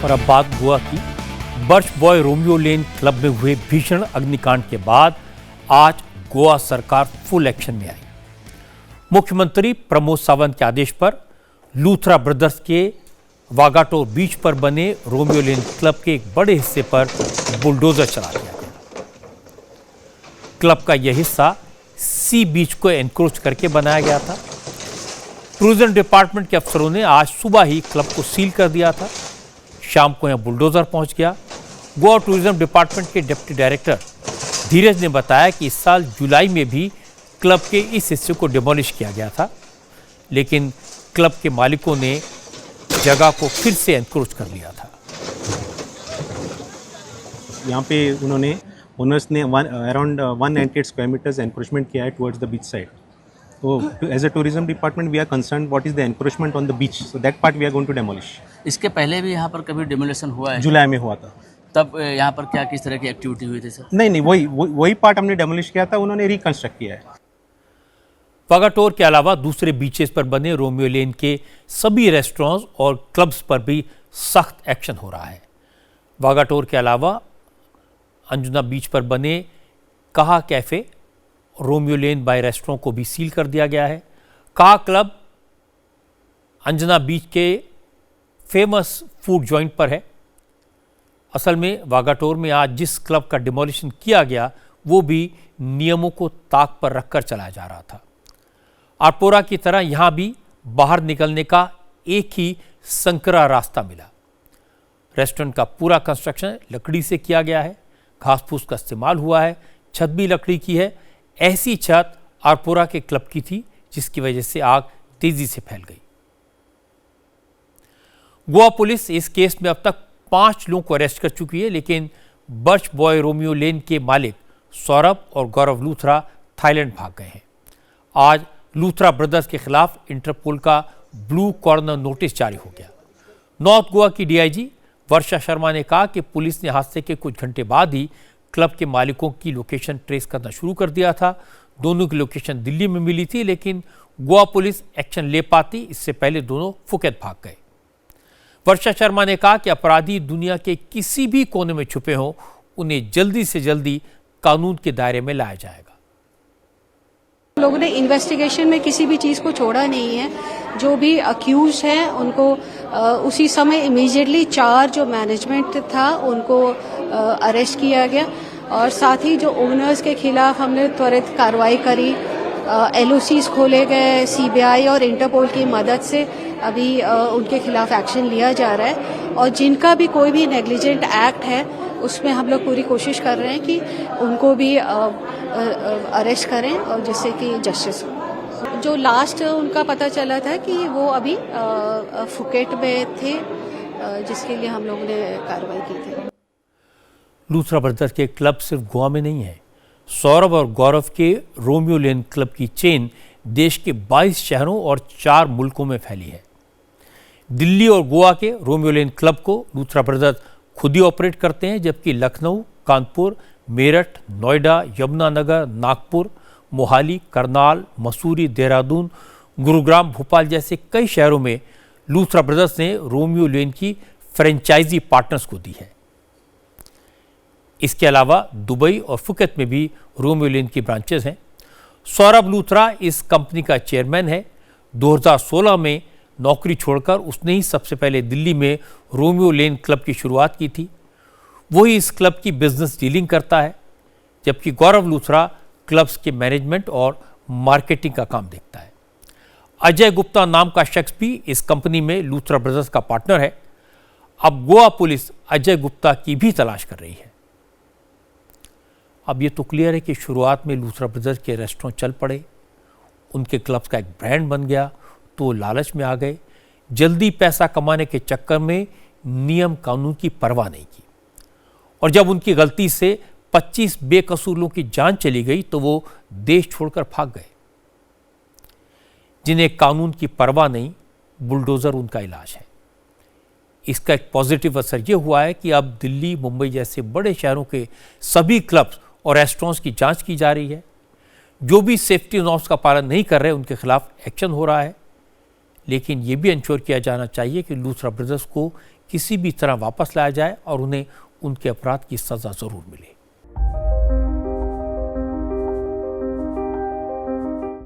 और अब बात गोवा की। Birch boy Romeo Lane club में हुए भीषण अग्निकांड के बाद आज गोवा सरकार फुल एक्शन में आई। मुख्यमंत्री प्रमोद सावंत के आदेश पर लूथरा ब्रदर्स के वागाटोर बीच पर बने रोमियो लेन क्लब के एक बड़े हिस्से पर बुलडोजर चला दिया गया। क्लब का यह हिस्सा सी बीच को एनक्रोच करके बनाया गया था। टूरिज्म डिपार्टमेंट के अफसरों ने आज सुबह ही क्लब को सील कर दिया था। शाम को यहां बुलडोजर पहुंच गया। गोवा टूरिज्म डिपार्टमेंट के डिप्टी डायरेक्टर धीरज ने बताया कि इस साल जुलाई में भी क्लब के इस हिस्से को डिमोलिश किया गया था, लेकिन क्लब के मालिकों ने जगह को फिर से एनक्रोच कर लिया था। यहाँ पे उन्होंने ओनर्स ने अराउंड 198 स्क्वायर मीटर्स एनक्रोचमेंट किया है टुवर्ड्स द बीच साइड। तो as a tourism department we are concern what is the encroachment on the beach, so that part we are going to demolish. इसके पहले भी यहाँ पर कभी डिमोलिशन हुआ है? जुलाई में हुआ था। तब यहाँ पर क्या किस तरह की एक्टिविटी हुई थी सर? नहीं, वही पार्ट हमने डेमोलिश किया था, उन्होंने रिकंस्ट्रक्ट किया है। वागाटोर के अलावा दूसरे बीचेस पर बने रोमियो लेन के सभी रेस्टोरेंट्स और क्लब्स पर भी सख्त एक्शन हो रहा है। वागाटोर के अलावा अंजुना बीच पर बने कहा cafe, Romeo Lane bye restaurant को भी सील कर दिया गया है। कहा क्लब अंजुना बीच के फेमस फूड जॉइंट पर है। असल में वागाटोर में आज जिस क्लब का डिमोलिशन किया गया वो भी नियमों को ताक पर रखकर चलाया जा रहा था। आरपोरा की तरह यहां भी बाहर निकलने का एक ही संकरा रास्ता मिला। रेस्टोरेंट का पूरा कंस्ट्रक्शन लकड़ी से किया गया है। घास फूस का इस्तेमाल हुआ है। छत भी लकड़ी की है। ऐसी छत आरपोरा के क्लब की थी, जिसकी वजह से आग तेजी से फैल गई। गोवा पुलिस इस केस में अब तक 5 लोगों को अरेस्ट कर चुकी है, लेकिन बर्च बॉय रोमियो लेन के मालिक सौरभ और गौरव लूथरा थाईलैंड भाग गए हैं। आज लूथरा ब्रदर्स के खिलाफ इंटरपोल का ब्लू कॉर्नर नोटिस जारी हो गया। नॉर्थ गोवा की डीआईजी वर्षा शर्मा ने कहा कि पुलिस ने हादसे के कुछ घंटे बाद ही क्लब के मालिकों की लोकेशन ट्रेस करना शुरू कर दिया था। दोनों की लोकेशन दिल्ली में मिली थी, लेकिन गोवा पुलिस एक्शन ले पाती इससे पहले दोनों फुकेत भाग गए। वर्षा शर्मा ने कहा कि अपराधी दुनिया के किसी भी कोने में छुपे हों, उन्हें जल्दी से जल्दी कानून के दायरे में लाया जाएगा। लोगों ने इन्वेस्टिगेशन में किसी भी चीज़ को छोड़ा नहीं है। जो भी अक्यूज हैं उनको उसी समय इमीडिएटली 4 जो मैनेजमेंट था उनको अरेस्ट किया गया, और साथ ही जो ओनर्स के खिलाफ हमने त्वरित कार्रवाई करी। एलओसीज खोले गए सीबीआई और इंटरपोल की मदद से। अभी उनके खिलाफ एक्शन लिया जा रहा है, और जिनका भी कोई भी नेग्लिजेंट एक्ट है उसमें हम लोग पूरी कोशिश कर रहे हैं कि उनको भी अरेस्ट करें, और जिससे कि जस्टिस हो। जो लास्ट उनका पता चला था कि वो अभी फुकेट में थे, जिसके लिए हम लोगों ने कार्रवाई की थी। लूथरा ब्रदर्स के क्लब सिर्फ गोवा में नहीं है। सौरभ और गौरव के रोमियो लेन क्लब की चेन देश के 22 शहरों और 4 मुल्कों में फैली है। दिल्ली और गोवा के रोमियो लेन क्लब को लूथरा ब्रदर्स खुद ही ऑपरेट करते हैं, जबकि लखनऊ, कानपुर, मेरठ, नोएडा, यमुनानगर, नागपुर, मोहाली, करनाल, मसूरी, देहरादून, गुरुग्राम, भोपाल जैसे कई शहरों में लूथरा ब्रदर्स ने रोमियो लेन की फ्रेंचाइजी पार्टनर्स को दी है। इसके अलावा दुबई और फुकेत में भी रोमियो लेन की ब्रांचेस हैं। सौरभ लूथरा इस कंपनी का चेयरमैन है। 2016 में नौकरी छोड़कर उसने ही सबसे पहले दिल्ली में रोमियो लेन क्लब की शुरुआत की थी। वही इस क्लब की बिजनेस डीलिंग करता है, जबकि गौरव लूथरा क्लब्स के मैनेजमेंट और मार्केटिंग का काम देखता है। अजय गुप्ता नाम का शख्स भी इस कंपनी में लूथरा ब्रदर्स का पार्टनर है। अब गोवा पुलिस अजय गुप्ता की भी तलाश कर रही है। अब ये तो क्लियर है कि शुरुआत में लूथरा ब्रदर्स के रेस्टोरेंट चल पड़े, उनके क्लब्स का एक ब्रांड बन गया, तो लालच में आ गए। जल्दी पैसा कमाने के चक्कर में नियम कानून की परवाह नहीं की, और जब उनकी गलती से 25 बेकसूर लोगों की जान चली गई तो वो देश छोड़कर भाग गए। जिन्हें कानून की परवाह नहीं, बुलडोजर उनका इलाज है। इसका एक पॉजिटिव असर यह हुआ है कि अब दिल्ली, मुंबई जैसे बड़े शहरों के सभी क्लब्स और रेस्टोरेंट्स की जांच की जा रही है। जो भी सेफ्टी नॉर्म्स का पालन नहीं कर रहे उनके खिलाफ एक्शन हो रहा है। लेकिन ये भी इंश्योर किया जाना चाहिए कि लूथरा ब्रदर्स को किसी भी तरह वापस लाया जाए और उन्हें उनके अपराध की सज़ा ज़रूर मिले।